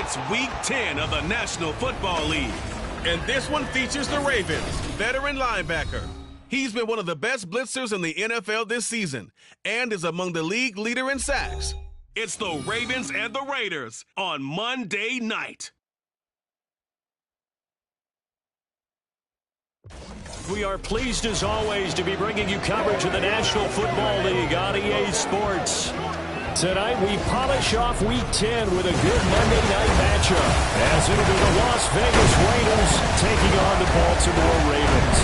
It's Week 10 of the National Football League. And this one features the Ravens, veteran linebacker. He's been one of the best blitzers in the NFL this season and is among the league leader in sacks. It's the Ravens and the Raiders on Monday night. We are pleased as always to be bringing you coverage of the National Football League on EA Sports. Tonight we polish off Week 10 with a good Monday night matchup, as it'll be the Las Vegas Raiders taking on the Baltimore Ravens.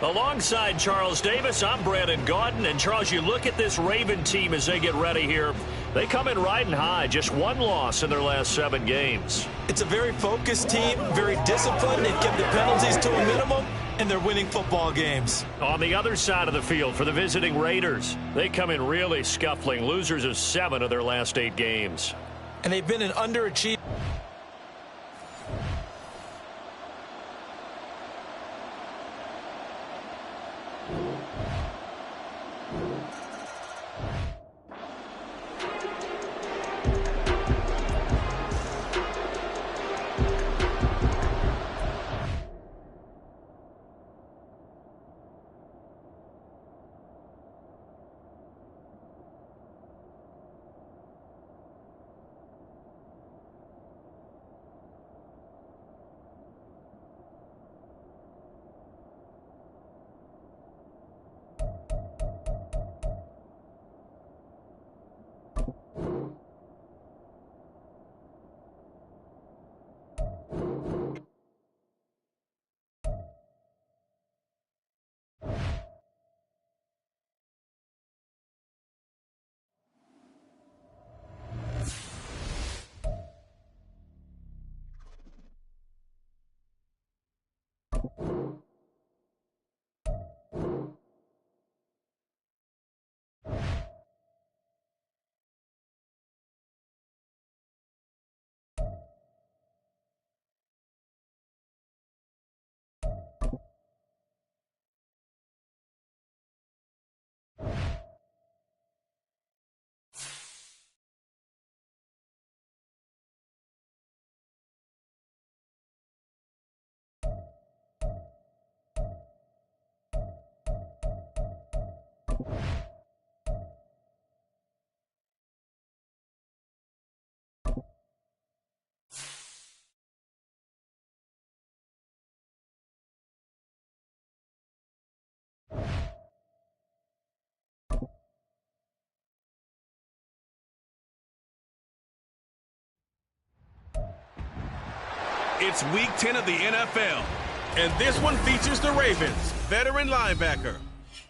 Alongside Charles Davis, I'm Brandon Gaudin. And Charles, you look at this Raven team as they get ready here. They come in riding high, just one loss in their last 7 games. It's a very focused team, very disciplined. They've kept the penalties to a minimum, and they're winning football games. On the other side of the field for the visiting Raiders, they come in really scuffling, losers of 7 of their last 8 games. And they've been an underachiever. It's Week 10 of the NFL, and this one features the Ravens, veteran linebacker.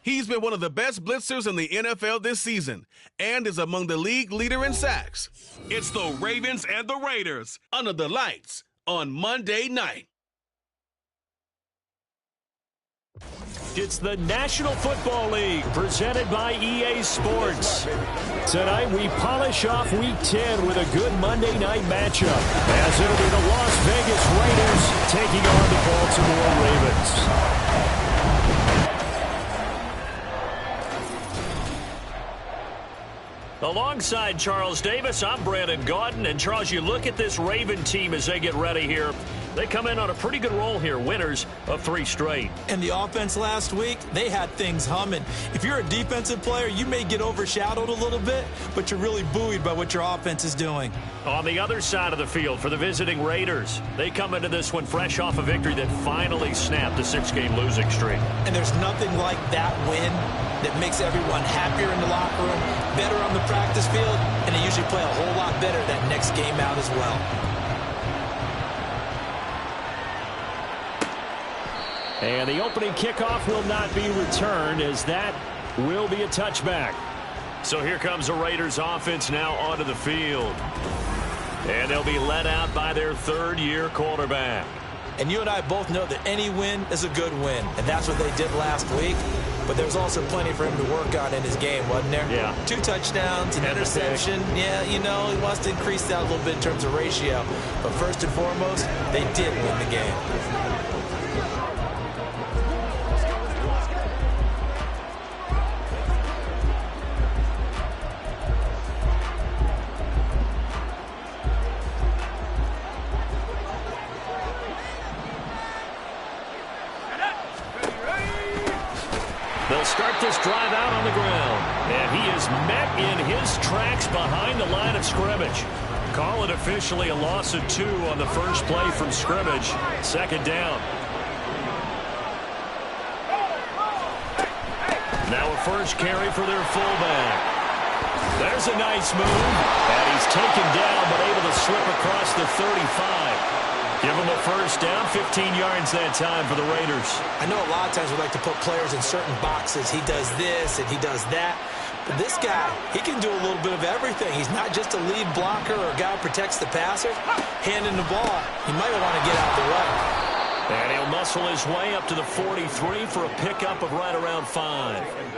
He's been one of the best blitzers in the NFL this season and is among the league leader in sacks. It's the Ravens and the Raiders under the lights on Monday night. It's the National Football League presented by EA Sports. Tonight we polish off Week 10 with a good Monday night matchup, as it'll be the Las Vegas Raiders taking on the Baltimore Ravens. Alongside Charles Davis, I'm Brandon Gaudin. And Charles, you look at this Raven team as they get ready here. They come in on a pretty good roll here, winners of 3 straight. And the offense last week, they had things humming. If you're a defensive player, you may get overshadowed a little bit, but you're really buoyed by what your offense is doing. On the other side of the field for the visiting Raiders, they come into this one fresh off a victory that finally snapped a 6-game losing streak. And there's nothing like that win that makes everyone happier in the locker room, better on the practice field, and they usually play a whole lot better that next game out as well. And the opening kickoff will not be returned, as that will be a touchback. So here comes the Raiders offense now onto the field. And they'll be led out by their 3rd-year quarterback. And you and I both know that any win is a good win, and that's what they did last week. But there's also plenty for him to work on in his game, wasn't there? Yeah. 2 touchdowns, an interception. Yeah, you know, he wants to increase that a little bit in terms of ratio. But first and foremost, they did win the game. They'll start this drive out on the ground. And he is met in his tracks behind the line of scrimmage. Call it officially a loss of 2 on the first play from scrimmage. Second down. Now a first carry for their fullback. There's a nice move. And he's taken down but able to slip across the 35. Give him a first down, 15 yards that time for the Raiders. I know a lot of times we like to put players in certain boxes. He does this and he does that. But this guy, he can do a little bit of everything. He's not just a lead blocker or a guy who protects the passer. Handing the ball, he might want to get out of the way. And he'll muscle his way up to the 43 for a pickup of right around 5.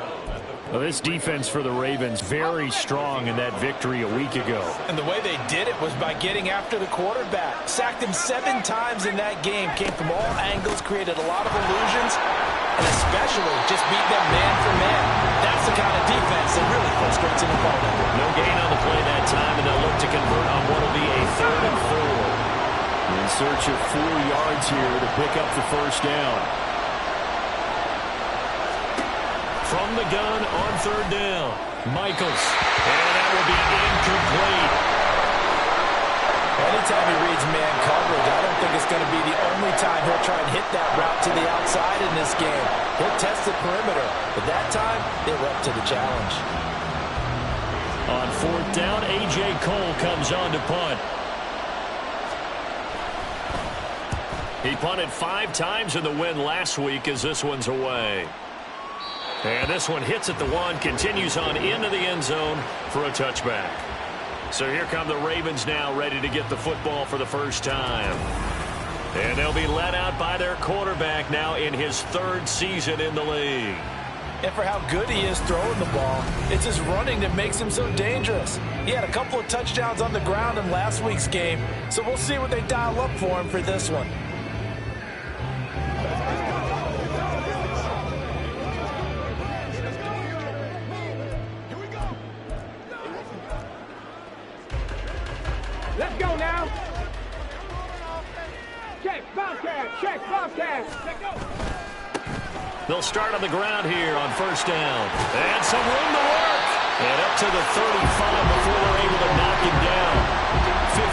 Well, this defense for the Ravens very strong in that victory a week ago. And the way they did it was by getting after the quarterback. Sacked him 7 times in that game. Came from all angles, created a lot of illusions, and especially just beat them man for man. That's the kind of defense that really frustrates an opponent. No gain on the play that time, and they'll look to convert on what will be a 3rd and 4. In search of 4 yards here to pick up the first down. From the gun on 3rd down, Michaels. And that will be incomplete. Anytime he reads man coverage, I don't think it's going to be the only time he'll try and hit that route to the outside in this game. He'll test the perimeter, but that time, they were up to the challenge. On 4th down, A.J. Cole comes on to punt. He punted 5 times in the win last week as this one's away. And this one hits at the 1, continues on into the end zone for a touchback. So here come the Ravens now, ready to get the football for the first time. And they'll be led out by their quarterback now in his 3rd season in the league. And for how good he is throwing the ball, it's his running that makes him so dangerous. He had a couple of touchdowns on the ground in last week's game, so we'll see what they dial up for him for this one. Let's go now. Check, Bobcat, check, Bobcat. Let's go. They'll start on the ground here on 1st down. And some room to work. And up to the 35 before they're able to knock him down.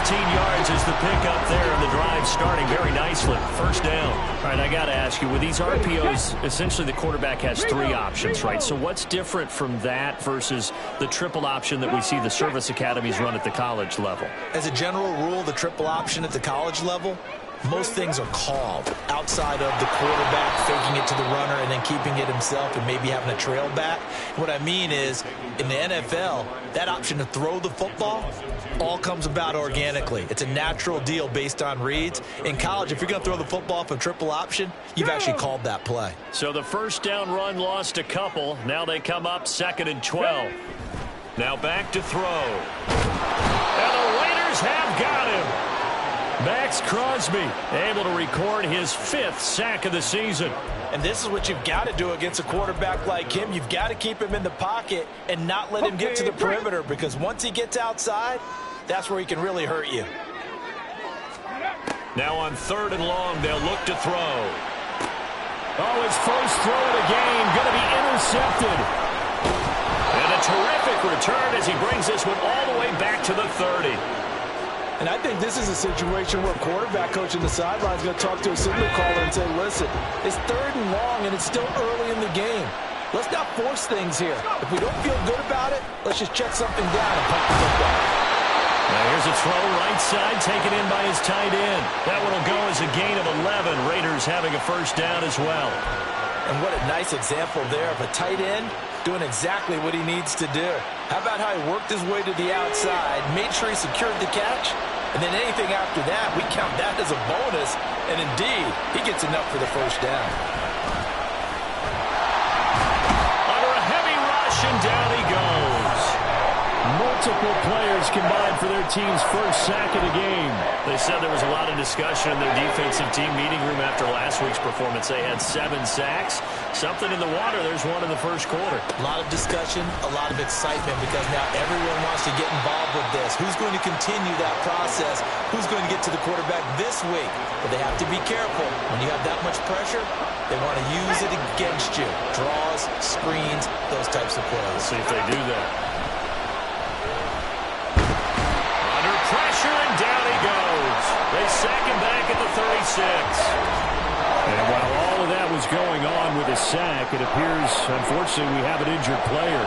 15 yards is the pickup there, and the drive starting very nicely. 1st down. All right, I got to ask you, with these RPOs, essentially the quarterback has 3 options, right? So what's different from that versus the triple option that we see the service academies run at the college level? As a general rule, the triple option at the college level, most things are called outside of the quarterback faking it to the runner and then keeping it himself and maybe having a trail back. What I mean is, in the NFL, that option to throw the football all comes about organically. It's a natural deal based on reads. In college, if you're going to throw the football off a triple option, you've actually called that play. So the 1st down run lost a couple. Now they come up 2nd and 12. Now back to throw. And the Raiders have got him. Max Crosby able to record his 5th sack of the season. And this is what you've got to do against a quarterback like him. You've got to keep him in the pocket and not let him get to the perimeter, because once he gets outside, that's where he can really hurt you. Now on 3rd and long, they'll look to throw. Oh, his first throw of the game going to be intercepted. And a terrific return as he brings this one all the way back to the 30. And I think this is a situation where a quarterback coach in the sideline is going to talk to a signal caller and say, listen, it's 3rd and long and it's still early in the game. Let's not force things here. If we don't feel good about it, let's just check something down and punt the football. Now here's a throw right side taken in by his tight end. That one will go as a gain of 11. Raiders having a 1st down as well. And what a nice example there of a tight end doing exactly what he needs to do. How about how he worked his way to the outside, made sure he secured the catch, and then anything after that, we count that as a bonus, and indeed, he gets enough for the 1st down. Under a heavy rush, and down he goes. multiple players combined for their team's first sack of the game. They said there was a lot of discussion in their defensive team meeting room after last week's performance. They had 7 sacks. Something in the water. There's one in the first quarter. A lot of discussion, a lot of excitement, because now everyone wants to get involved with this. Who's going to continue that process? Who's going to get to the quarterback this week? But they have to be careful. When you have that much pressure, they want to use it against you. Draws, screens, those types of plays. Let's see if they do that. Under pressure, and down he goes. They sack him back at the 36. And while all of that was going on with a sack, it appears, unfortunately, we have an injured player.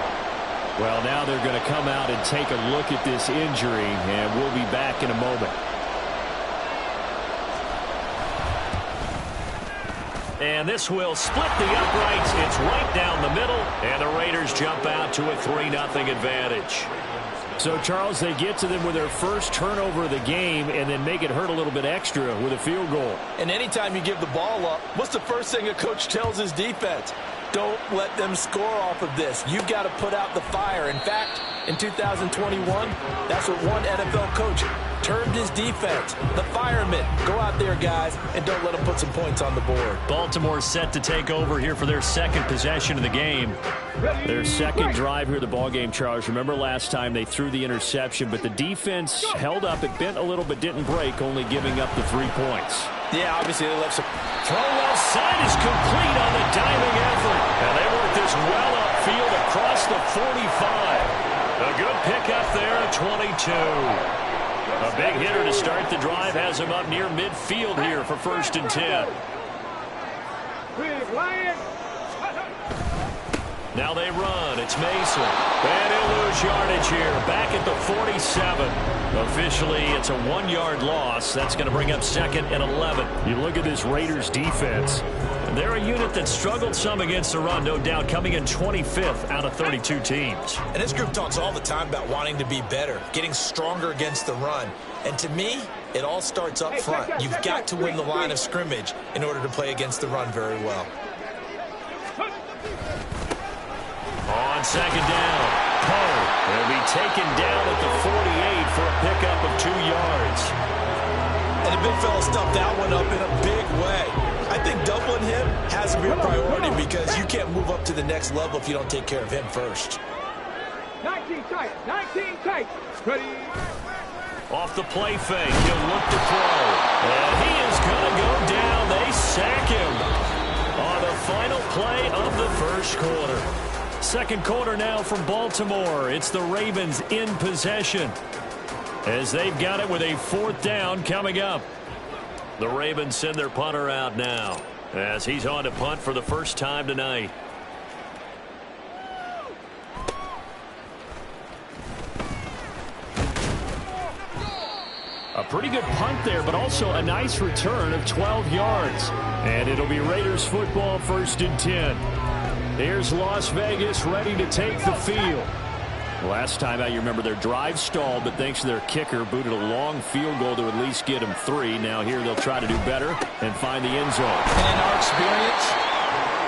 Well, now they're going to come out and take a look at this injury, and we'll be back in a moment. And this will split the uprights. It's right down the middle, and the Raiders jump out to a 3-0 advantage. So, Charles, they get to them with their first turnover of the game and then make it hurt a little bit extra with a field goal. And anytime you give the ball up, what's the first thing a coach tells his defense? Don't let them score off of this. You've got to put out the fire. In fact, in 2021, that's what one NFL coach termed his defense. The firemen. Go out there, guys, and don't let them put some points on the board. Baltimore set to take over here for their second possession of the game. Their second drive here of the ballgame, Charles. Remember last time they threw the interception, but the defense held up. It bent a little but didn't break, only giving up the 3 points. Yeah, obviously they left some. Throw left side is complete on the diving effort. And they work this well upfield across the 45. A good pickup there at 22. A big hitter to start the drive has him up near midfield here for 1st and 10. Now they run. It's Mason. And he'll lose yardage here. Back at the 47. Officially, it's a 1-yard loss. That's going to bring up 2nd and 11. You look at this Raiders defense. They're a unit that struggled some against the run, no doubt, coming in 25th out of 32 teams. And this group talks all the time about wanting to be better, getting stronger against the run. And to me, it all starts up front. You've got to win the line of scrimmage in order to play against the run very well. On 2nd down, Poe will be taken down at the 48 for a pickup of 2 yards. And the big fella stuffed that one up in a big way. I think doubling him has to be a priority because you can't move up to the next level if you don't take care of him first. 19 tight, 19 tight. Ready. Off the play fake, he'll look to throw. And he is going to go down. They sack him on the final play of the first quarter. Second quarter now from Baltimore. It's the Ravens in possession as they've got it with a 4th down coming up. The Ravens send their punter out now as he's on to punt for the first time tonight. A pretty good punt there, but also a nice return of 12 yards. And it'll be Raiders football, 1st and 10. Here's Las Vegas ready to take the field. Last time out, you remember their drive stalled, but thanks to their kicker, booted a long field goal to at least get them 3. Now here they'll try to do better and find the end zone. And in our experience,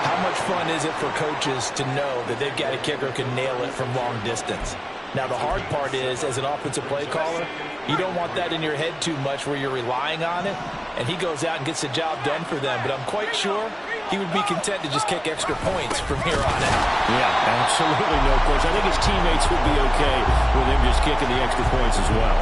how much fun is it for coaches to know that they've got a kicker who can nail it from long distance? Now, the hard part is, as an offensive play caller, you don't want that in your head too much where you're relying on it, and he goes out and gets the job done for them. But I'm quite sure he would be content to just kick extra points from here on out. Yeah, absolutely no question. I think his teammates would be okay with him just kicking the extra points as well.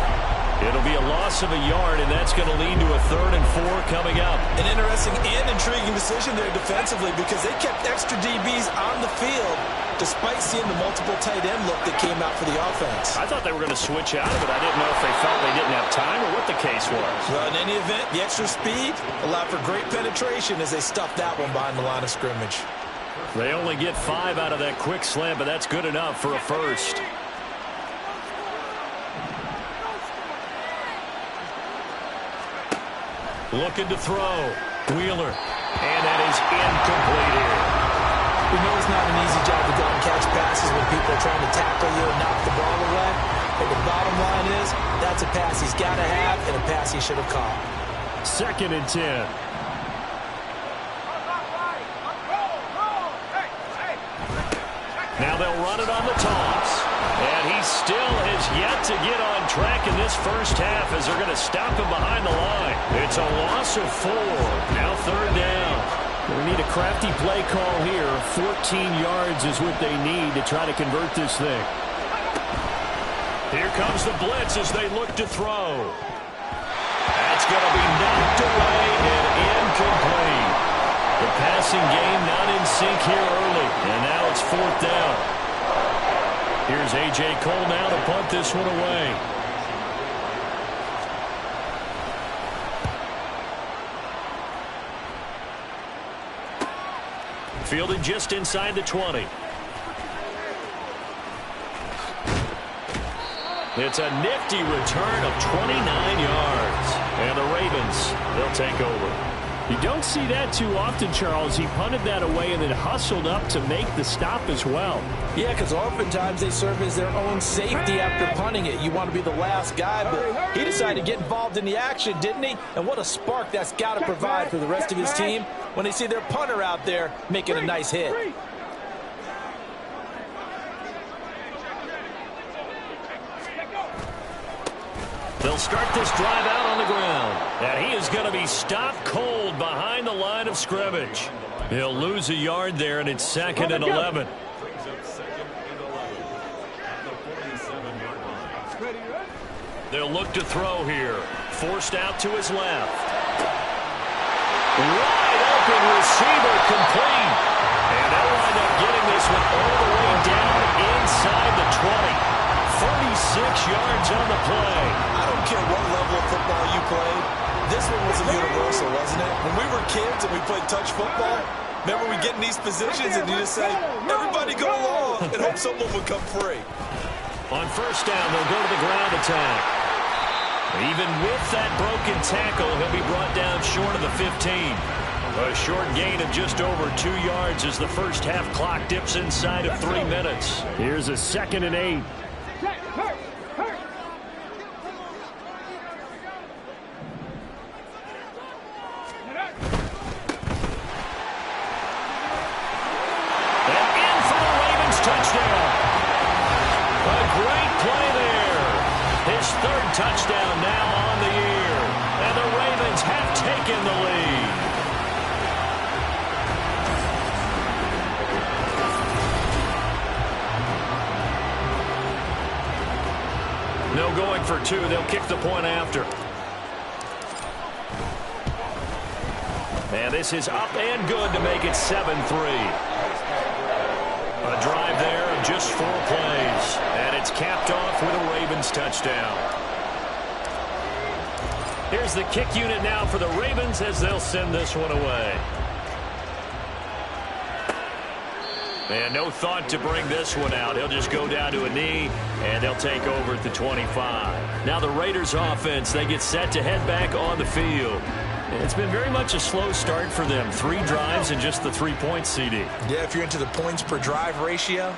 It'll be a loss of a yard, and that's going to lead to a 3rd and 4 coming up. An interesting and intriguing decision there defensively because they kept extra DBs on the field despite seeing the multiple tight end look that came out for the offense. I thought they were going to switch out of it. I didn't know if they felt they didn't have time or what the case was. Well, in any event, the extra speed allowed for great penetration as they stuffed that one behind the line of scrimmage. They only get 5 out of that quick slant, but that's good enough for a first. Looking to throw. Wheeler. And that is incomplete here. We know it's not an easy job to go and catch passes when people are trying to tackle you and knock the ball away. But the bottom line is, that's a pass he's got to have and a pass he should have caught. 2nd and 10. Now they'll run it on the toss. And he still has yet to get on track in this first half as they're going to stop him behind the line. It's a loss of 4. Now third down. We need a crafty play call here. 14 yards is what they need to try to convert this thing. Here comes the blitz as they look to throw. That's going to be knocked away and incomplete. The passing game not in sync here early, and now it's fourth down. Here's A.J. Cole now to punt this one away. Fielded just inside the 20. It's a nifty return of 29 yards. And the Ravens, they'll take over. You don't see that too often, Charles. He punted that away and then hustled up to make the stop as well. Yeah, because oftentimes they serve as their own safety after punting it. You want to be the last guy, but he decided to get involved in the action, didn't he? And what a spark that's got to provide for the rest of his team when they see their punter out there making a nice hit. They'll start this drive out on the ground. And he is going to be stopped cold behind the line of scrimmage. He'll lose a yard there, and it's 2nd and 11. They'll look to throw here. Forced out to his left. Wide open receiver complete. And they'll wind up getting this one all the way down inside the 20. 36 yards on the play. I don't care what level of football you played. This one was a universal, wasn't it? When we were kids and we played touch football, remember we get in these positions and you just say, everybody go along and hope someone would come free. On first down, they'll go to the ground attack. Even with that broken tackle, he'll be brought down short of the 15. A short gain of just over 2 yards as the first half clock dips inside of 3 minutes. Here's a 2nd and 8. Touchdown now on the year. And the Ravens have taken the lead. No going for 2. They'll kick the point after. And this is up and good to make it 7-3. A drive there of just 4 plays. And it's capped off with a Ravens touchdown. Here's the kick unit now for the Ravens as they'll send this one away. And no thought to bring this one out. He'll just go down to a knee, and they'll take over at the 25. Now the Raiders offense, they get set to head back on the field. It's been very much a slow start for them. 3 drives and just the 3 points, CD. Yeah, if you're into the points per drive ratio,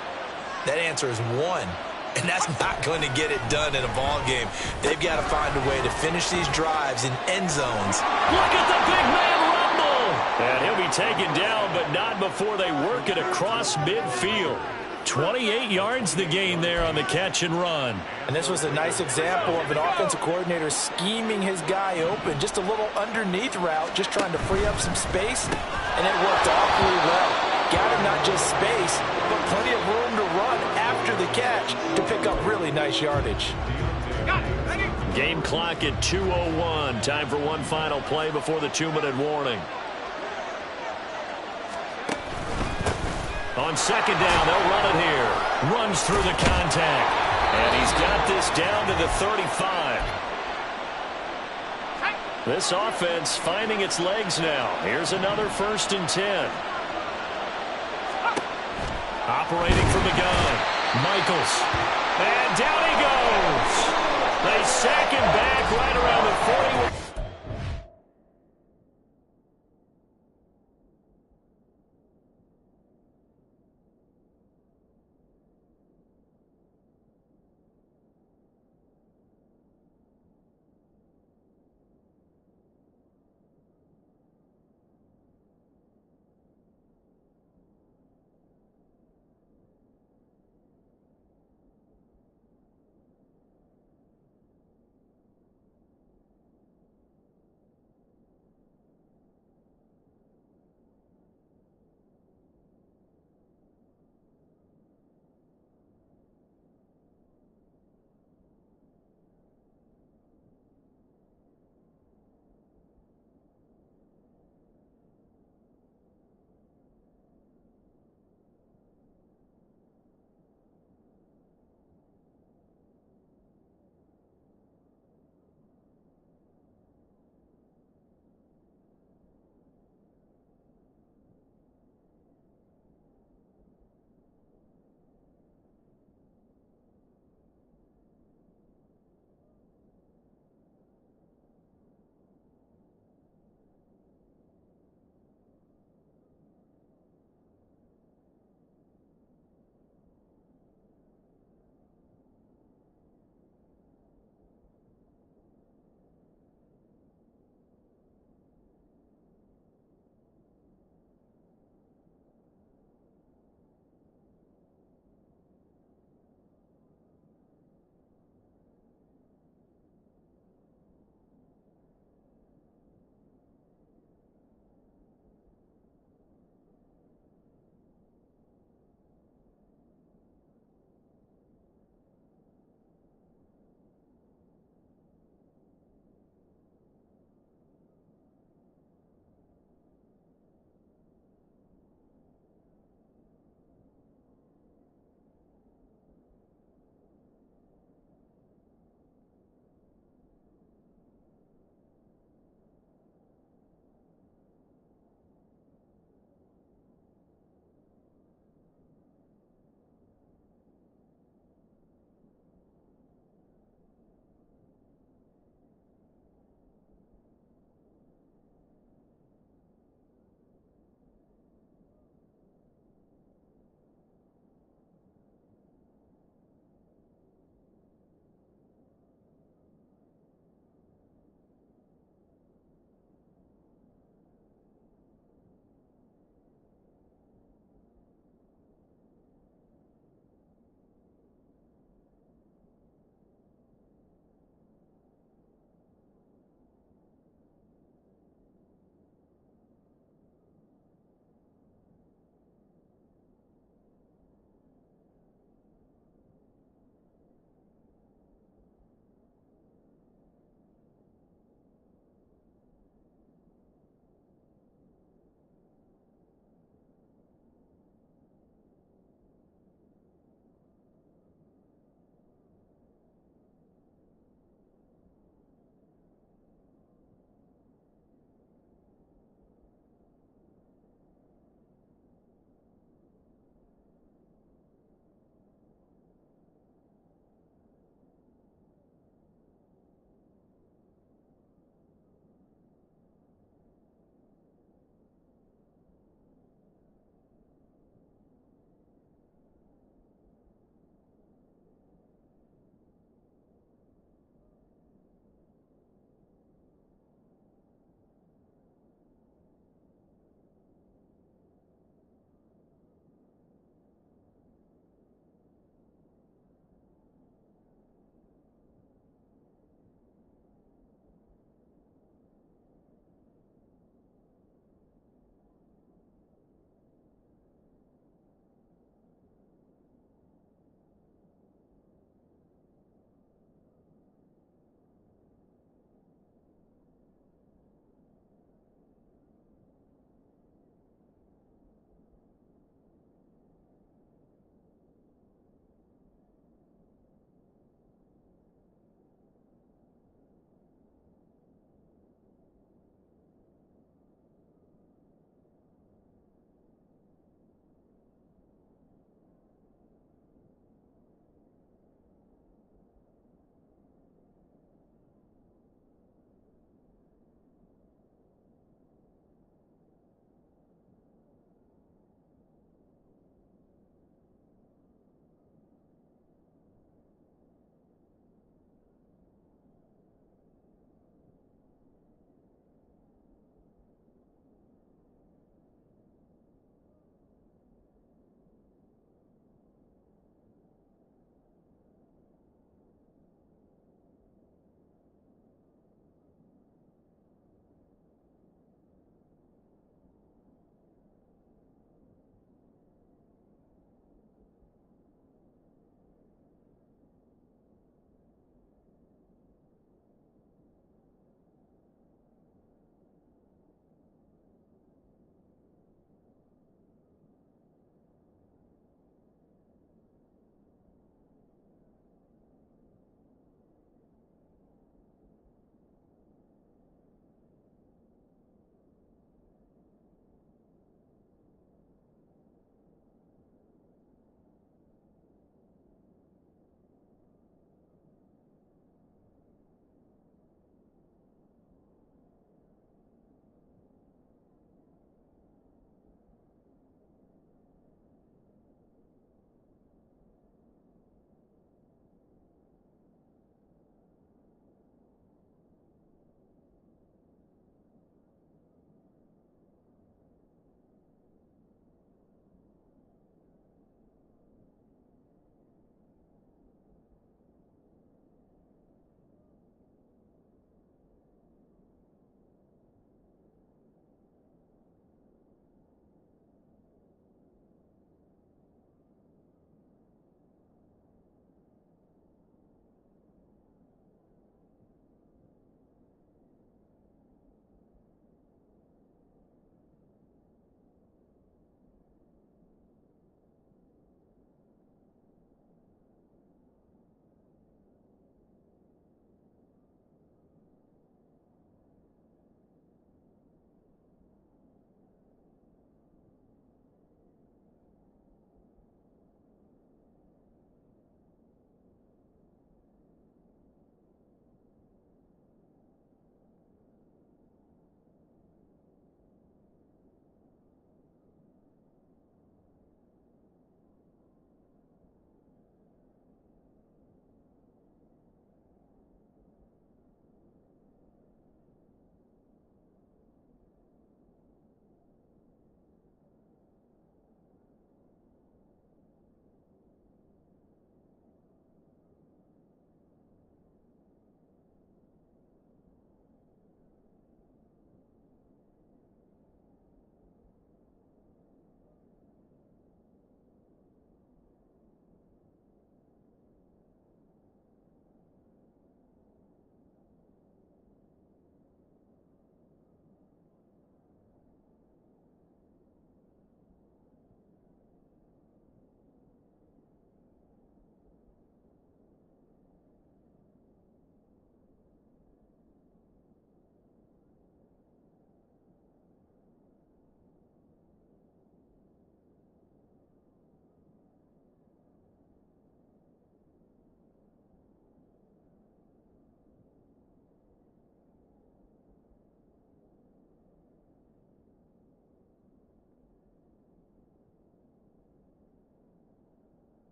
that answer is 1. And that's not going to get it done in a ball game. They've got to find a way to finish these drives in end zones. Look at the big man rumble. And he'll be taken down, but not before they work it across midfield. 28 yards the gain there on the catch and run. And this was a nice example of an offensive coordinator scheming his guy open. Just a little underneath route, just trying to free up some space. And it worked awfully well. Got him not just space, but plenty of room to run after the catch to pick up really nice yardage. Game clock at 2:01. Time for one final play before the 2-minute warning. On second down, they'll run it here. Runs through the contact. And he's got this down to the 35. This offense finding its legs now. Here's another 1st and 10. Operating from the gun. Michaels. And down he goes. They sack him back right around the 40.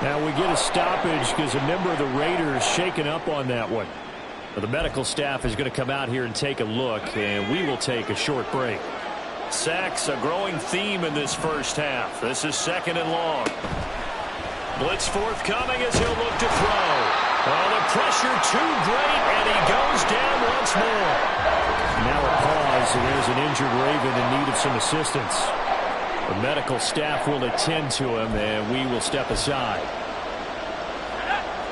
Now we get a stoppage because a member of the Raiders shaken up on that one. The medical staff is going to come out here and take a look, and we will take a short break. Sacks, a growing theme in this first half. This is 2nd and long. Blitz forthcoming as he'll look to throw. Oh, the pressure too great, and he goes down once more. Now a pause, and there's an injured Raven in need of some assistance. The medical staff will attend to him, and we will step aside.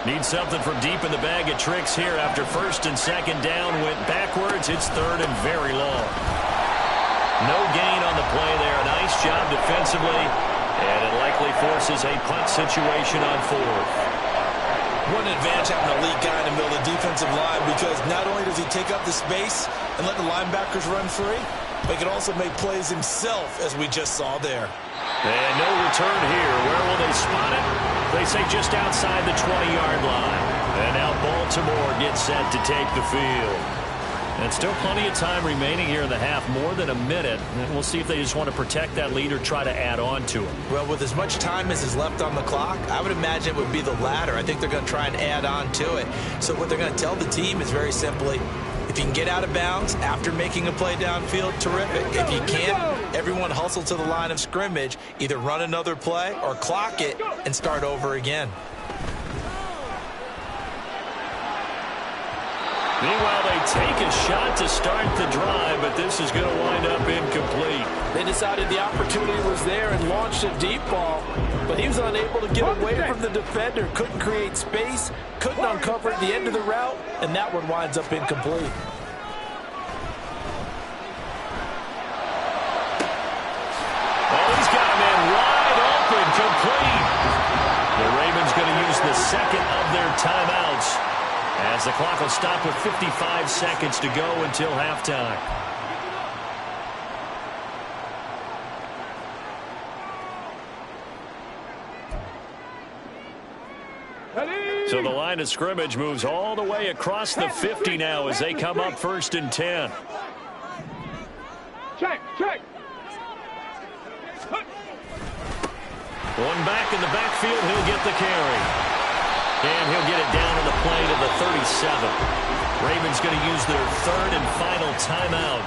Need something from deep in the bag of tricks here after 1st and 2nd down. Went backwards. It's 3rd and very long. No gain on the play there. Nice job defensively. And it likely forces a punt situation on 4th. One advantage having a lead guy in the middle of the defensive line, because not only does he take up the space and let the linebackers run free, but he can also make plays himself, as we just saw there. And no return here. Where will they spot it? They say just outside the 20-yard line. And now Baltimore gets set to take the field. And still plenty of time remaining here in the half, more than a minute. And we'll see if they just want to protect that lead or try to add on to it. Well, with as much time as is left on the clock, I would imagine it would be the latter. I think they're going to try and add on to it. So what they're going to tell the team is very simply, if you can get out of bounds after making a play downfield, terrific. If you can't, everyone hustle to the line of scrimmage, either run another play or clock it and start over again. Meanwhile, they take a shot to start the drive, but this is going to wind up incomplete. They decided the opportunity was there and launched a deep ball, but he was unable to get away from the defender, couldn't create space, couldn't uncover the end of the route, and that one winds up incomplete. Oh, he's got a man wide open, complete. The Ravens going to use the 2nd of their timeouts, as the clock will stop with 55 seconds to go until halftime. So the line of scrimmage moves all the way across the 50 now as they come up 1st and 10. Check. One back in the backfield, he'll get the carry. And he'll get it down to the play to the 37. Ravens going to use their 3rd and final timeout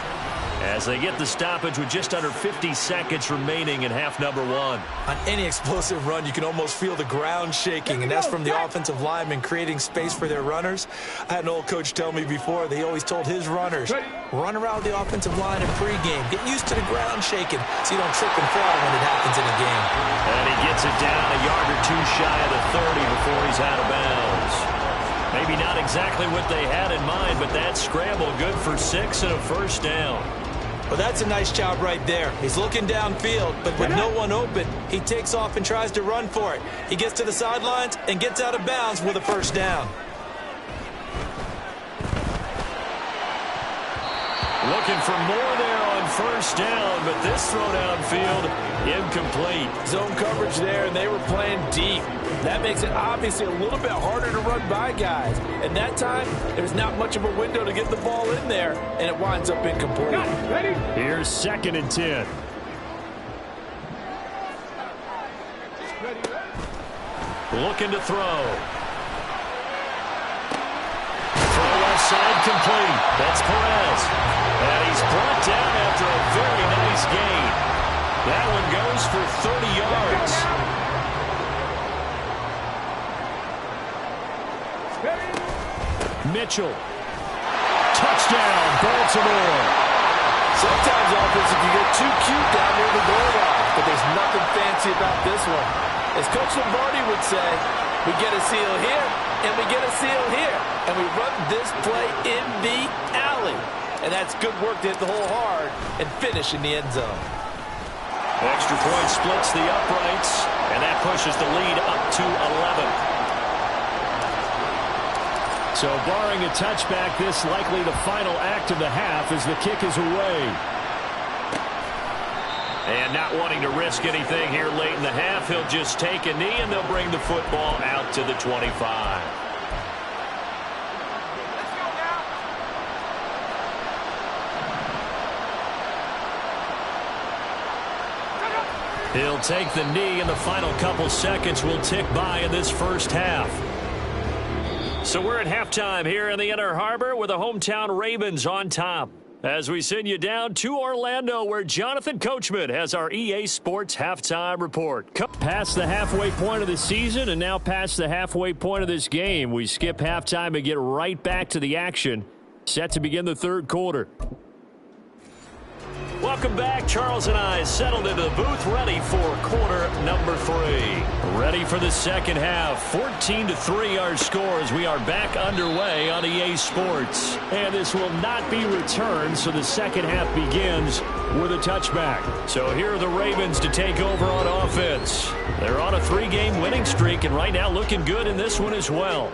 as they get the stoppage with just under 50 seconds remaining in half number 1. On any explosive run, you can almost feel the ground shaking, and that's from the offensive linemen creating space for their runners. I had an old coach tell me before, they always told his runners, run around the offensive line in pregame. Get used to the ground shaking so you don't trip and fall when it happens in a game. And he gets it down a yard or two shy of the 30 before he's out of bounds. Maybe not exactly what they had in mind, but that scramble good for 6 and a 1st down. Well, that's a nice job right there. He's looking downfield, but with no one open, he takes off and tries to run for it. He gets to the sidelines and gets out of bounds with a 1st down. Looking for more there on 1st down, but this throw downfield incomplete. Zone coverage there, and they were playing deep. That makes it obviously a little bit harder to run by guys. And that time, there's not much of a window to get the ball in there, and it winds up incomplete. Here's 2nd and 10. Looking to throw. Throw left side complete. That's Perez. And he's brought down after a very nice gain. That one goes for 30 yards. Mitchell. Touchdown, Baltimore. Sometimes offense, you get too cute down near the goal line, but there's nothing fancy about this one. As Coach Lombardi would say, we get a seal here, and we get a seal here, and we run this play in the alley. And that's good work to hit the hole hard and finish in the end zone. Extra point splits the uprights, and that pushes the lead up to 11. So barring a touchback, this likely the final act of the half as the kick is away. And not wanting to risk anything here late in the half, he'll just take a knee, and they'll bring the football out to the 25. He'll take the knee, and the final couple seconds will tick by in this first half. So we're at halftime here in the Inner Harbor with the hometown Ravens on top. As we send you down to Orlando, where Jonathan Coachman has our EA Sports Halftime Report. Past the halfway point of the season and now past the halfway point of this game. We skip halftime and get right back to the action. Set to begin the third quarter. Welcome back. Charles and I settled into the booth, ready for quarter number 3. Ready for the second half. 14-3 our scores. We are back underway on EA Sports. And this will not be returned, so the second half begins with a touchback. So here are the Ravens to take over on offense. They're on a 3-game winning streak, and right now looking good in this one as well.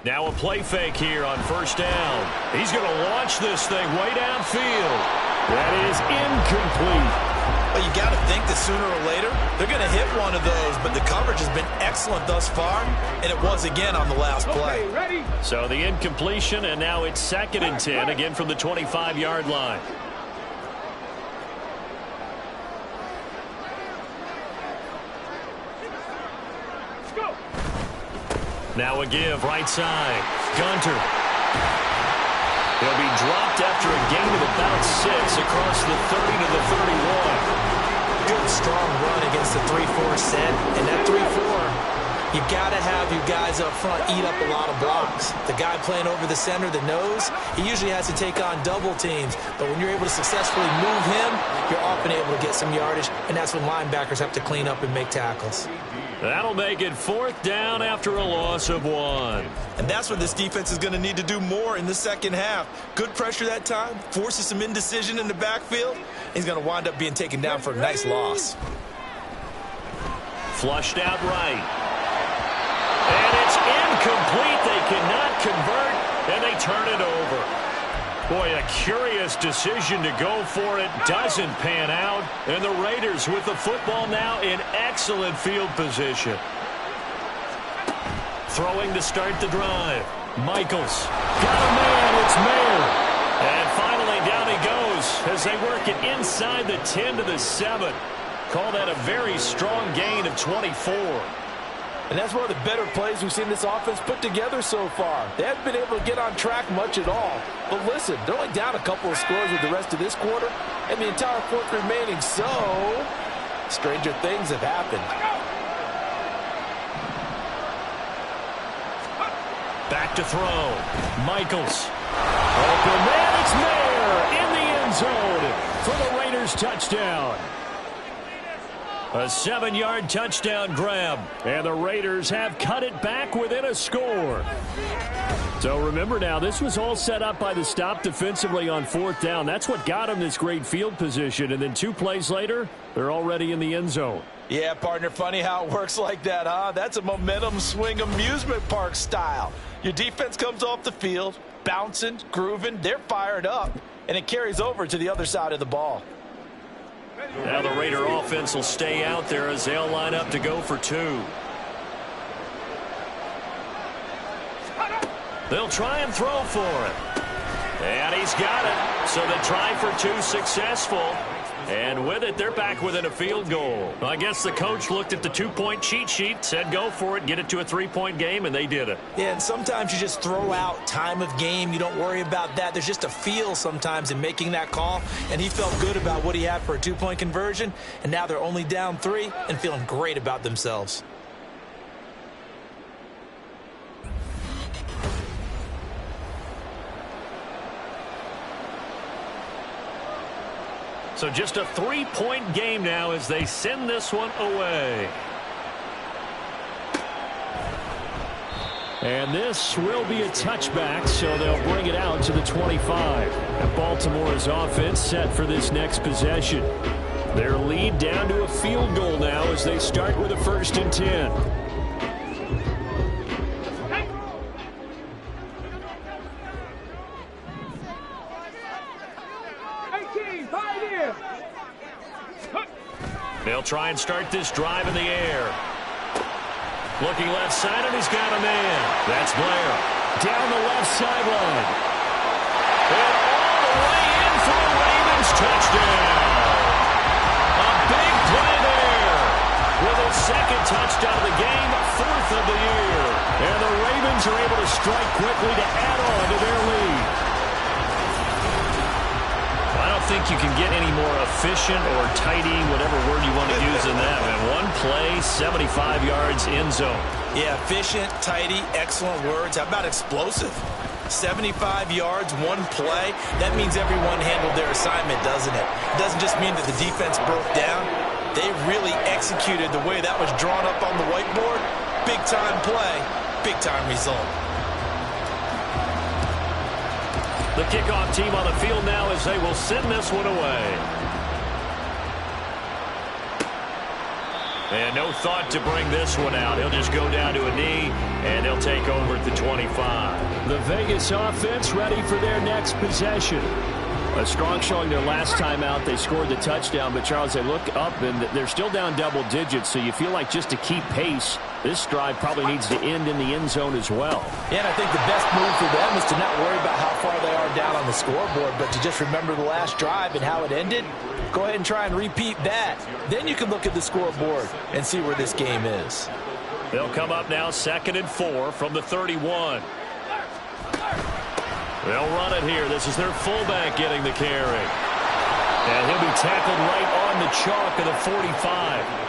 Now a play fake here on first down. He's going to launch this thing way downfield. That is incomplete. Well, you got to think that sooner or later they're going to hit one of those, but the coverage has been excellent thus far, and it was again on the last play. Ready? So the incompletion, and now it's 2nd and 10, again from the 25-yard line. Now a give, right side. Gunter. He'll be dropped after a gain of about 6 across the 30 to the 31. Good, strong run against the 3-4 set. And that 3-4, you got to have your guys up front eat up a lot of blocks. The guy playing over the center, the nose, he usually has to take on double teams. But when you're able to successfully move him, you're often able to get some yardage. And that's when linebackers have to clean up and make tackles. That'll make it 4th down after a loss of 1. And that's what this defense is going to need to do more in the second half. Good pressure that time, forces some indecision in the backfield. He's going to wind up being taken down for a nice loss. Flushed out right. And it's incomplete. They cannot convert, and they turn it over. Boy, a curious decision to go for it. Doesn't pan out. And the Raiders with the football now in excellent field position. Throwing to start the drive. Michaels. Got a man. It's Mayer. And finally down he goes as they work it inside the 10 to the 7. Call that a very strong gain of 24. And that's one of the better plays we've seen this offense put together so far. They haven't been able to get on track much at all. But listen, they're only down a couple of scores with the rest of this quarter and the entire 4th remaining. So, stranger things have happened. Back to throw. Michaels. Open man, it's Mayer in the end zone for the Raiders touchdown. A 7-yard touchdown grab, and the Raiders have cut it back within a score. So remember now, this was all set up by the stop defensively on 4th down. That's what got them this great field position, and then 2 plays later, they're already in the end zone. Yeah, partner, funny how it works like that, huh? That's a momentum swing amusement park style. Your defense comes off the field, bouncing, grooving, they're fired up, and it carries over to the other side of the ball. Now the Raider offense will stay out there as they'll line up to go for 2. They'll try and throw for it. And he's got it. So the try for 2 successful. And with it, they're back within a field goal. Well, I guess the coach looked at the 2-point cheat sheet, said go for it, get it to a 3-point game, and they did it. Yeah, and sometimes you just throw out time of game. You don't worry about that. There's just a feel sometimes in making that call, and he felt good about what he had for a 2-point conversion, and now they're only down 3 and feeling great about themselves. So just a 3-point game now as they send this one away. And this will be a touchback, so they'll bring it out to the 25. And Baltimore's offense set for this next possession. Their lead down to a field goal now as they start with a 1st and 10. They'll try and start this drive in the air. Looking left side, and he's got a man. That's Blair. Down the left sideline. And all the way in for the Ravens touchdown. A big play there. With his second touchdown of the game, fourth of the year. And the Ravens are able to strike quickly to add on to their lead. I don't think you can get any more efficient or tidy, whatever word you want to use in that. And one play, 75 yards in zone. Yeah, efficient, tidy, excellent words. How about explosive? 75 yards, one play. That means everyone handled their assignment, doesn't it? It doesn't just mean that the defense broke down. They really executed the way that was drawn up on the whiteboard. Big-time play, big-time result. The kickoff team on the field now as they will send this one away. And no thought to bring this one out. He'll just go down to a knee, and they'll take over at the 25. The Vegas offense ready for their next possession. A strong showing their last time out. They scored the touchdown, but, Charles, they look up, and they're still down double digits, so you feel like just to keep pace, this drive probably needs to end in the end zone as well. Yeah, and I think the best move for them is to not worry about how far they are down on the scoreboard, but to just remember the last drive and how it ended. Go ahead and try and repeat that. Then you can look at the scoreboard and see where this game is. They'll come up now 2nd and 4 from the 31. They'll run it here. This is their fullback getting the carry. And he'll be tackled right on the chalk of the 45.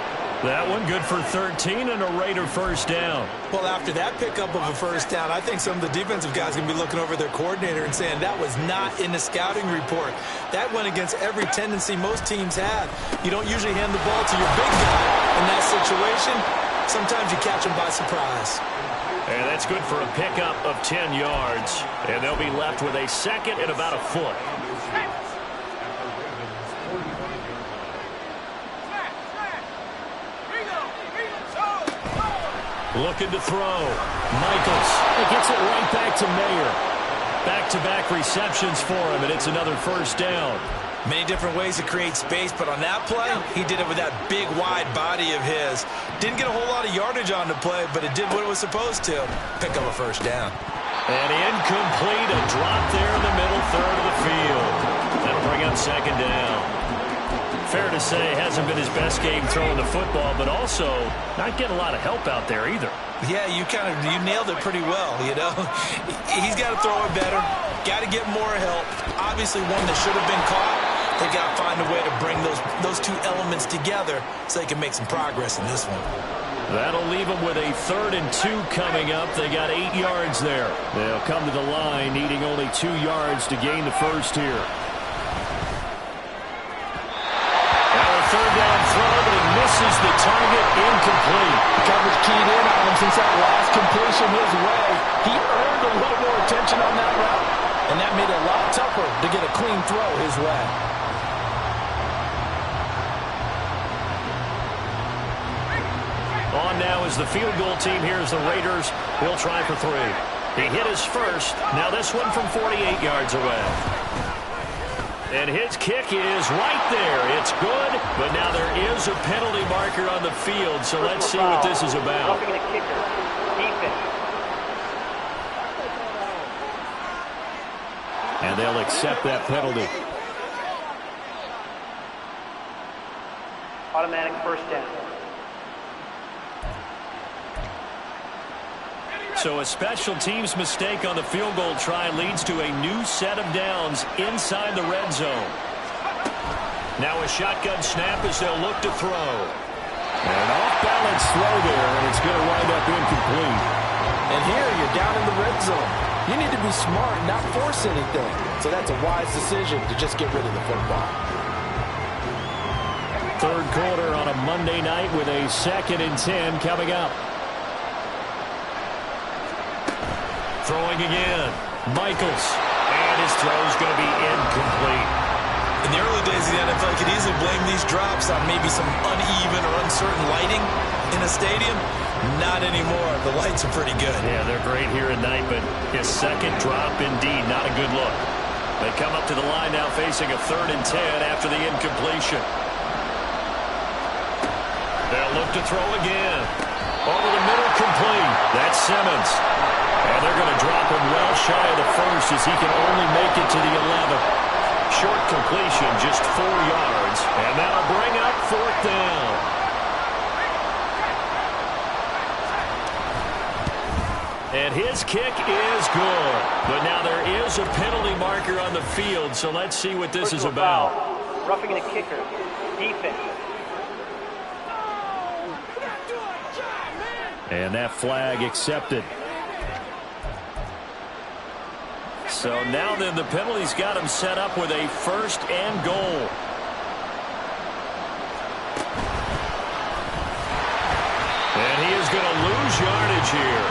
That one good for 13 and a Raider first down. Well, after that pickup of a first down, I think some of the defensive guys are going to be looking over their coordinator and saying that was not in the scouting report. That went against every tendency most teams have. You don't usually hand the ball to your big guy in that situation. Sometimes you catch them by surprise. And that's good for a pickup of 10 yards. And they'll be left with a second and about a foot. Looking to throw. Michaels. It gets it right back to Mayer. Back-to-back receptions for him, and it's another first down. Many different ways to create space, but on that play, he did it with that big, wide body of his. Didn't get a whole lot of yardage on the play, but it did what it was supposed to. Pick up a first down. And incomplete, a drop there in the middle third of the field. That'll bring up second down. Fair to say, hasn't been his best game throwing the football, but also not getting a lot of help out there either. Yeah, you nailed it pretty well, you know. He's got to throw it better. Got to get more help. Obviously one that should have been caught. They got to find a way to bring those two elements together so they can make some progress in this one. That'll leave them with a 3rd and 2 coming up. They got 8 yards there. They'll come to the line needing only 2 yards to gain the first here. Third down throw, but he misses the target, incomplete. Coverage keyed in on him since that last completion his way. He earned a little more attention on that route, and that made it a lot tougher to get a clean throw his way. On now is the field goal team. Here's the Raiders. He'll try for 3. He hit his first. Now this one from 48 yards away. And his kick is right there. It's good, but now there is a penalty marker on the field, so let's see what this is about. And they'll accept that penalty. Automatic first down. So a special teams mistake on the field goal try leads to a new set of downs inside the red zone. Now a shotgun snap as they'll look to throw. An off-balance throw there, and it's going to wind up incomplete. And here you're down in the red zone. You need to be smart and not force anything. So that's a wise decision to just get rid of the football. Third quarter on a Monday night with a 2nd and 10 coming up. Throwing again. Michaels. And his throw is going to be incomplete. In the early days of the NFL, you could easily blame these drops on maybe some uneven or uncertain lighting in a stadium. Not anymore. The lights are pretty good. Yeah, they're great here at night, but his second drop, indeed, not a good look. They come up to the line now facing a 3rd and 10 after the incompletion. They'll look to throw again. Over the middle, complete. That's Simmons. And they're going to drop him well shy of the first as he can only make it to the 11th. Short completion, just 4 yards. And that'll bring up 4th down. And his kick is good. But now there is a penalty marker on the field, so let's see what this is about. Roughing the kicker. Defense. And that flag accepted. So now then the penalty's got him set up with a 1st and goal. And he is going to lose yardage here.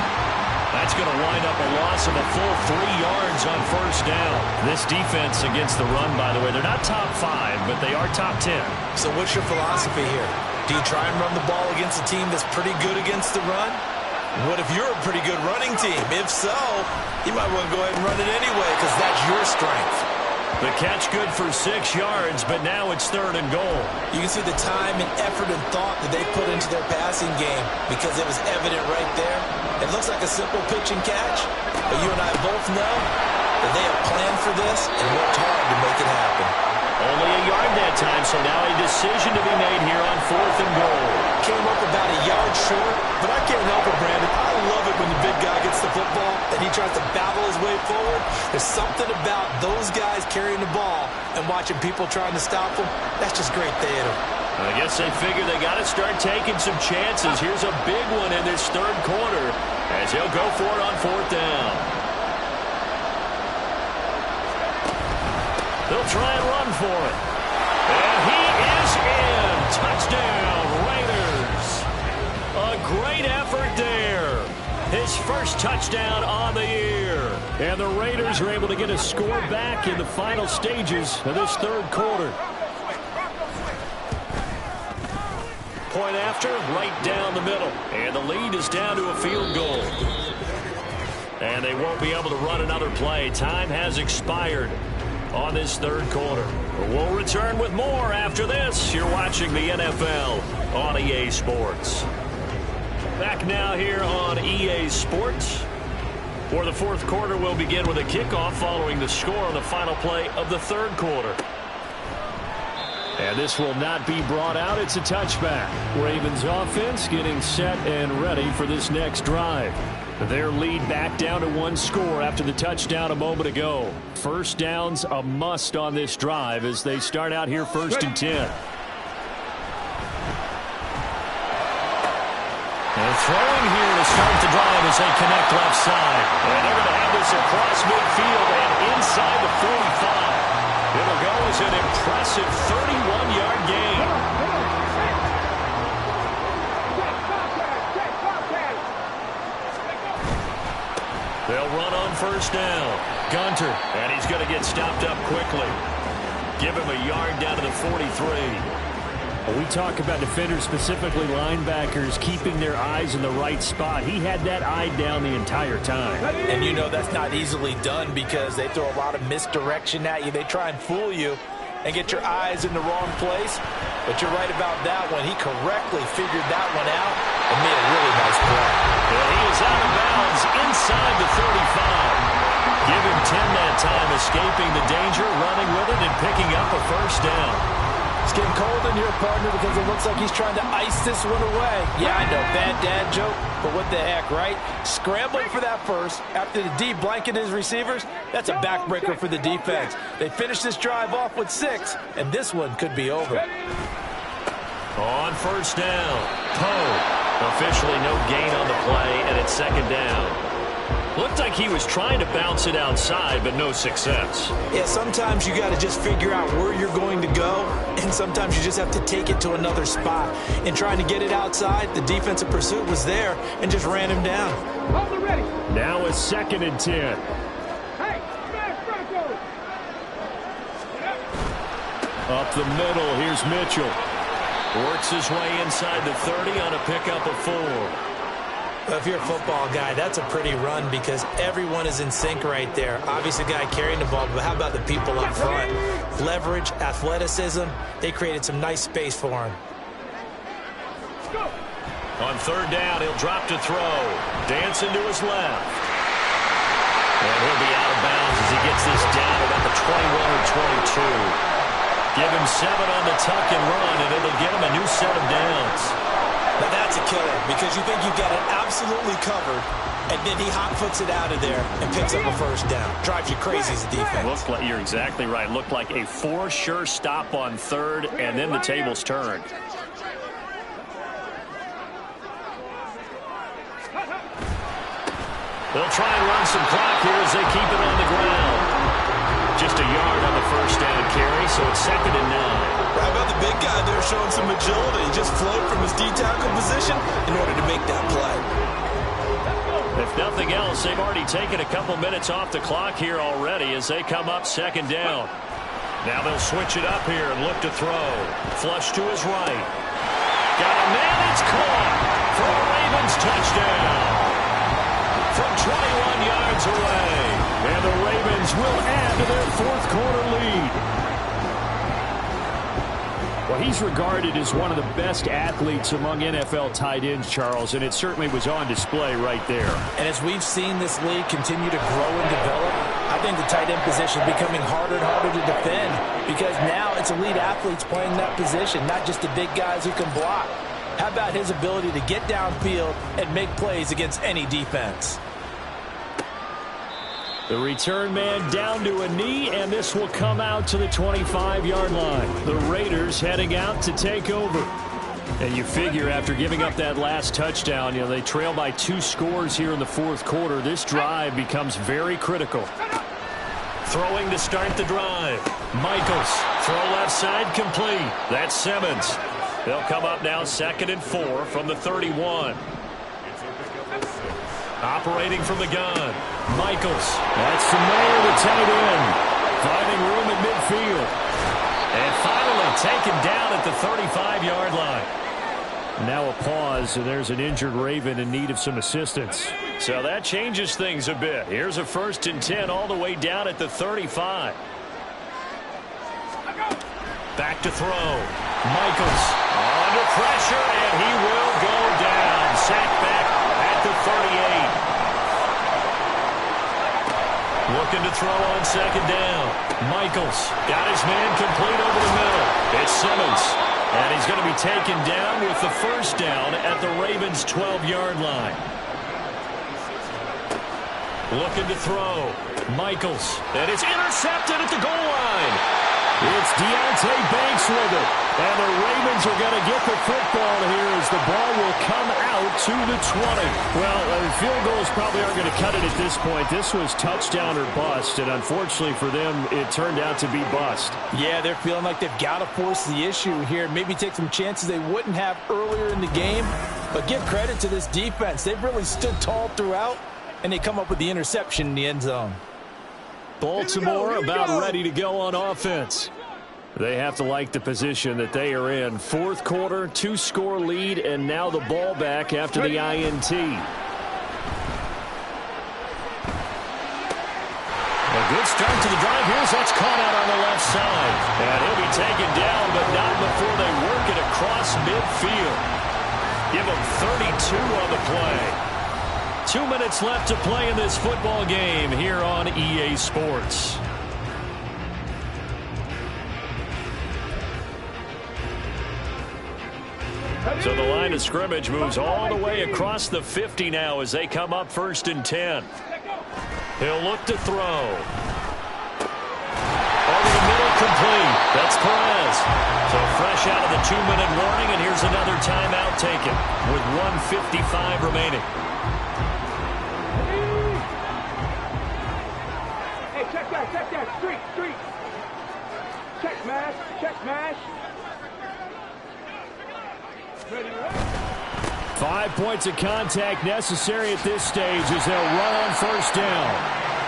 That's going to wind up a loss of a full 3 yards on 1st down. This defense against the run, by the way, they're not top 5, but they are top 10. So what's your philosophy here? Do you try and run the ball against a team that's pretty good against the run? What if you're a pretty good running team? If so, you might want to go ahead and run it anyway because that's your strength. The catch good for 6 yards, but now it's 3rd and goal. You can see the time and effort and thought that they put into their passing game because it was evident right there. It looks like a simple pitch and catch, but you and I both know that they have planned for this and worked hard to make it happen. Only a yard that time, so now a decision to be made here on 4th and goal. Came up about a yard short, but I can't help it, Brandon. I love it when the big guy gets the football and he tries to battle his way forward. There's something about those guys carrying the ball and watching people trying to stop them. That's just great theater. I guess they figure they got to start taking some chances. Here's a big one in this 3rd quarter as he'll go for it on 4th down. They'll try and run for it. And he is in. Touchdown, Raiders. A great effort there. His 1st touchdown on the year. And the Raiders are able to get a score back in the final stages of this 3rd quarter. Point after, right down the middle. And the lead is down to a field goal. And they won't be able to run another play. Time has expired on this 3rd quarter. We'll return with more after this. You're watching the NFL on EA Sports. Back now here on EA Sports. For the 4th quarter, we'll begin with a kickoff following the score on the final play of the 3rd quarter. And this will not be brought out. It's a touchback. Ravens offense getting set and ready for this next drive. Their lead back down to 1 score after the touchdown a moment ago. 1st down's a must on this drive as they start out here 1st and 10. And throwing here to start the drive as they connect left side. And they're going to have this across midfield and inside the 45. It'll go as an impressive 31-yard gain. They'll run on 1st down. Gunter, and he's going to get stopped up quickly. Give him a yard down to the 43. We talk about defenders, specifically linebackers, keeping their eyes in the right spot. He had that eye down the entire time. And you know that's not easily done because they throw a lot of misdirection at you. They try and fool you and get your eyes in the wrong place. But you're right about that one. He correctly figured that one out and made a really nice play. And he is out of bounds inside the 35. Give him 10 that time, escaping the danger, running with it, and picking up a 1st down. It's getting cold in here, partner, because it looks like he's trying to ice this one away. Yeah, I know, bad dad joke, but what the heck, right? Scrambling for that 1st after the D blanketed his receivers, that's a backbreaker for the defense. They finished this drive off with 6, and this one could be over. On 1st down, Poe. Officially no gain on the play, and it's 2nd down. Looked like he was trying to bounce it outside, but no success. Yeah, sometimes you got to just figure out where you're going to go, and sometimes you just have to take it to another spot. In trying to get it outside, the defensive pursuit was there and just ran him down. Now it's 2nd and 10. Up the middle, here's Mitchell. Works his way inside the 30 on a pickup of 4. Well, if you're a football guy, that's a pretty run because everyone is in sync right there. Obviously, the guy carrying the ball, but how about the people up front? Leverage, athleticism, they created some nice space for him. On third down, he'll drop to throw. Dancing to his left. And he'll be out of bounds as he gets this down about the 21 or 22. Give him 7 on the tuck and run, and it'll get him a new set of downs. Now that's a killer because you think you've got it absolutely covered, and then he hot-foots it out of there and picks up a first down. Drives you crazy as a defense. You're exactly right. Looked like a for-sure stop on third, and then the tables turned. They'll try and run some clock here as they keep it on the ground. Just a yard on the first down carry, so it's 2nd and 9. Right about the big guy there showing some agility. He just floated from his D-tackle position in order to make that play. If nothing else, they've already taken a couple minutes off the clock here already as they come up 2nd down. Now they'll switch it up here and look to throw. Flush to his right. Got a man, it's caught for a Ravens touchdown. From 21 yards away. And the Ravens will add to their 4th quarter lead. Well, he's regarded as one of the best athletes among NFL tight ends, Charles, and it certainly was on display right there. And as we've seen this league continue to grow and develop, I think the tight end position is becoming harder and harder to defend because now it's elite athletes playing that position, not just the big guys who can block. How about his ability to get downfield and make plays against any defense? The return man down to a knee, and this will come out to the 25-yard line. The Raiders heading out to take over. And you figure after giving up that last touchdown, they trail by 2 scores here in the 4th quarter. This drive becomes very critical. Throwing to start the drive. Michaels, throw left side complete. That's Simmons. They'll come up now 2nd and 4 from the 31. Operating from the gun. Michaels. That's the man, the tight end. Finding room at midfield. And finally taken down at the 35-yard line. Now a pause, and there's an injured Raven in need of some assistance. So that changes things a bit. Here's a 1st and 10 all the way down at the 35. Back to throw. Michaels under pressure, and he will go down. Sacked back at the 38. Looking to throw on 2nd down. Michaels got his man complete over the middle. It's Simmons. And he's going to be taken down with the 1st down at the Ravens' 12-yard line. Looking to throw. Michaels. And it's intercepted at the goal line. It's Deontay Banks with it. And the Ravens are going to get the football here as the ball will come out to the 20. Well, field goals probably aren't going to cut it at this point. This was touchdown or bust, and unfortunately for them, it turned out to be bust. Yeah, they're feeling like they've got to force the issue here. Maybe take some chances they wouldn't have earlier in the game. But give credit to this defense. They've really stood tall throughout, and they come up with the interception in the end zone. Baltimore about ready to go on offense. They have to like the position that they are in. 4th quarter, 2-score lead, and now the ball back after the INT. A good start to the drive. Here's that's caught out on the left side. And he'll be taken down, but not before they work it across midfield. Give him 32 on the play. 2 minutes left to play in this football game here on EA Sports. So the line of scrimmage moves all the way across the 50 now as they come up 1st and 10. He'll look to throw. Over the middle, complete. That's Perez. So fresh out of the 2-minute warning, and here's another timeout taken with 1:55 remaining. Hey, check that, street. Check mash. 5 points of contact necessary at this stage as they'll run on 1st down.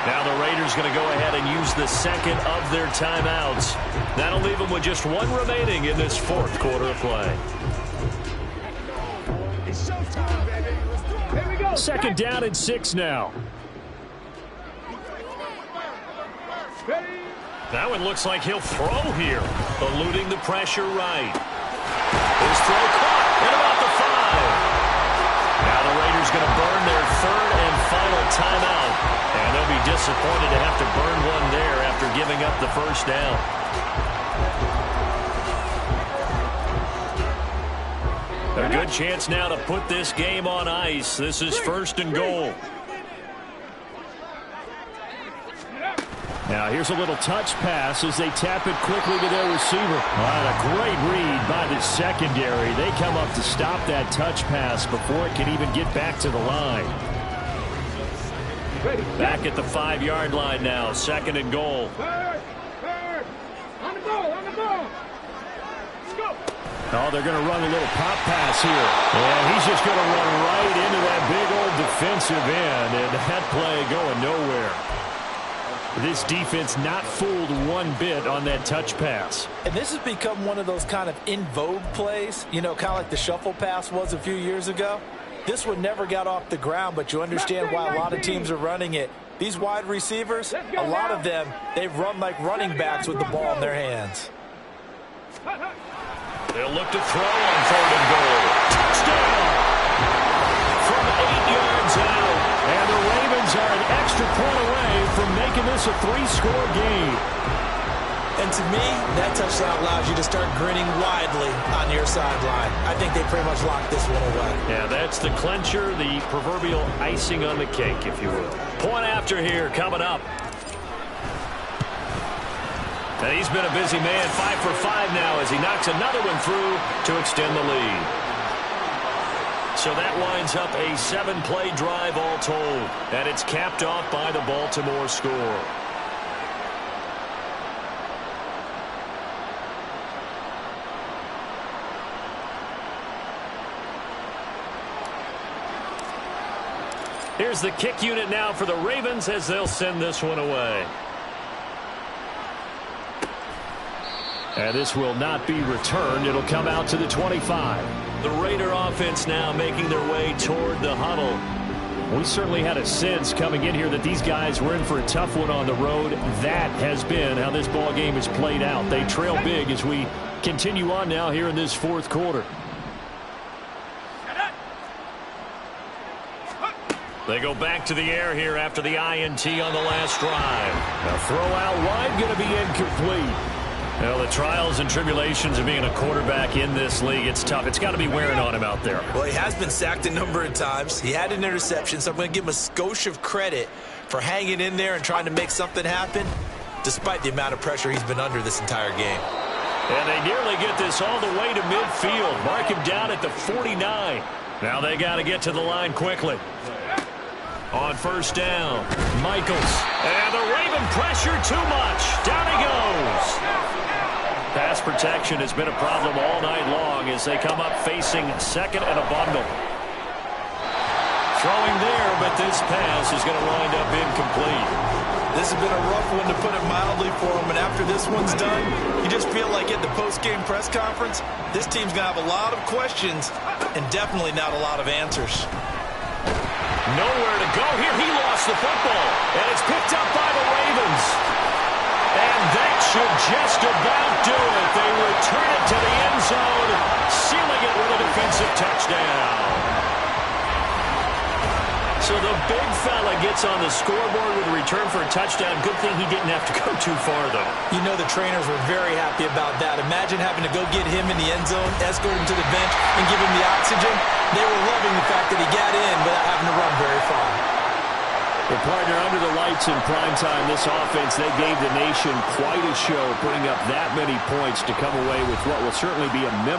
Now the Raiders going to go ahead and use the 2nd of their timeouts. That'll leave them with just 1 remaining in this 4th quarter of play. It's showtime, baby. Here we go. 2nd down and 6 now. That one looks like he'll throw here. Eluding the pressure right. His throw caught at about the 5. is going to burn their third and final timeout. And they'll be disappointed to have to burn one there after giving up the first down. A good chance now to put this game on ice. This is 1st and goal. Now here's a little touch pass as they tap it quickly to their receiver. A great read by the secondary. They come up to stop that touch pass before it can even get back to the line. Back at the 5-yard line now. 2nd and goal. On the ball, on the ball. Go. Oh, they're going to run a little pop pass here. And he's just going to run right into that big old defensive end. And that play going nowhere. This defense not fooled one bit on that touch pass. And this has become one of those kind of in vogue plays, you know, kind of like the shuffle pass was a few years ago. This one never got off the ground, but you understand why a lot of teams are running it. These wide receivers, a lot of them, they run like running backs with the ball in their hands. They'll look to throw on 3rd and goal. Touchdown! From 8 yards out. And the Ravens are an extra point away from making this a 3-score game. And to me, that touchdown allows you to start grinning widely on your sideline. I think they pretty much locked this one away. Yeah, that's the clincher, the proverbial icing on the cake, if you will. Point after here coming up. And he's been a busy man, 5 for 5 now as he knocks another one through to extend the lead. So that winds up a 7-play drive all told. And it's capped off by the Baltimore score. Here's the kick unit now for the Ravens as they'll send this one away. And this will not be returned. It'll come out to the 25. The Raider offense now making their way toward the huddle. We certainly had a sense coming in here that these guys were in for a tough one on the road. That has been how this ball game has played out. They trail big as we continue on now here in this 4th quarter. They go back to the air here after the INT on the last drive. Now throw out wide, going to be incomplete. Well, the trials and tribulations of being a quarterback in this league, it's tough. It's got to be wearing on him out there. Well, he has been sacked a number of times. He had an interception, so I'm going to give him a skosh of credit for hanging in there and trying to make something happen, despite the amount of pressure he's been under this entire game. And they nearly get this all the way to midfield. Mark him down at the 49. Now they got to get to the line quickly. On 1st down, Michaels. And the Raven pressure too much. Down he goes. Pass protection has been a problem all night long as they come up facing 2nd and a bundle. Throwing there, but this pass is going to wind up incomplete. This has been a rough one, to put it mildly, for him. And after this one's done, you just feel like at the post-game press conference, this team's going to have a lot of questions and definitely not a lot of answers. Nowhere to go here. He lost the football, and it's picked up by the Ravens. And that should just about do it. They return it to the end zone, sealing it with a defensive touchdown. So the big fella gets on the scoreboard with a return for a touchdown. Good thing he didn't have to go too far, though. You know the trainers were very happy about that. Imagine having to go get him in the end zone, escort him to the bench, and give him the oxygen. They were loving the fact that he got in without having to run very far. Well, partner, under the lights in primetime, this offense, they gave the nation quite a show, putting up that many points to come away with what will certainly be a memorable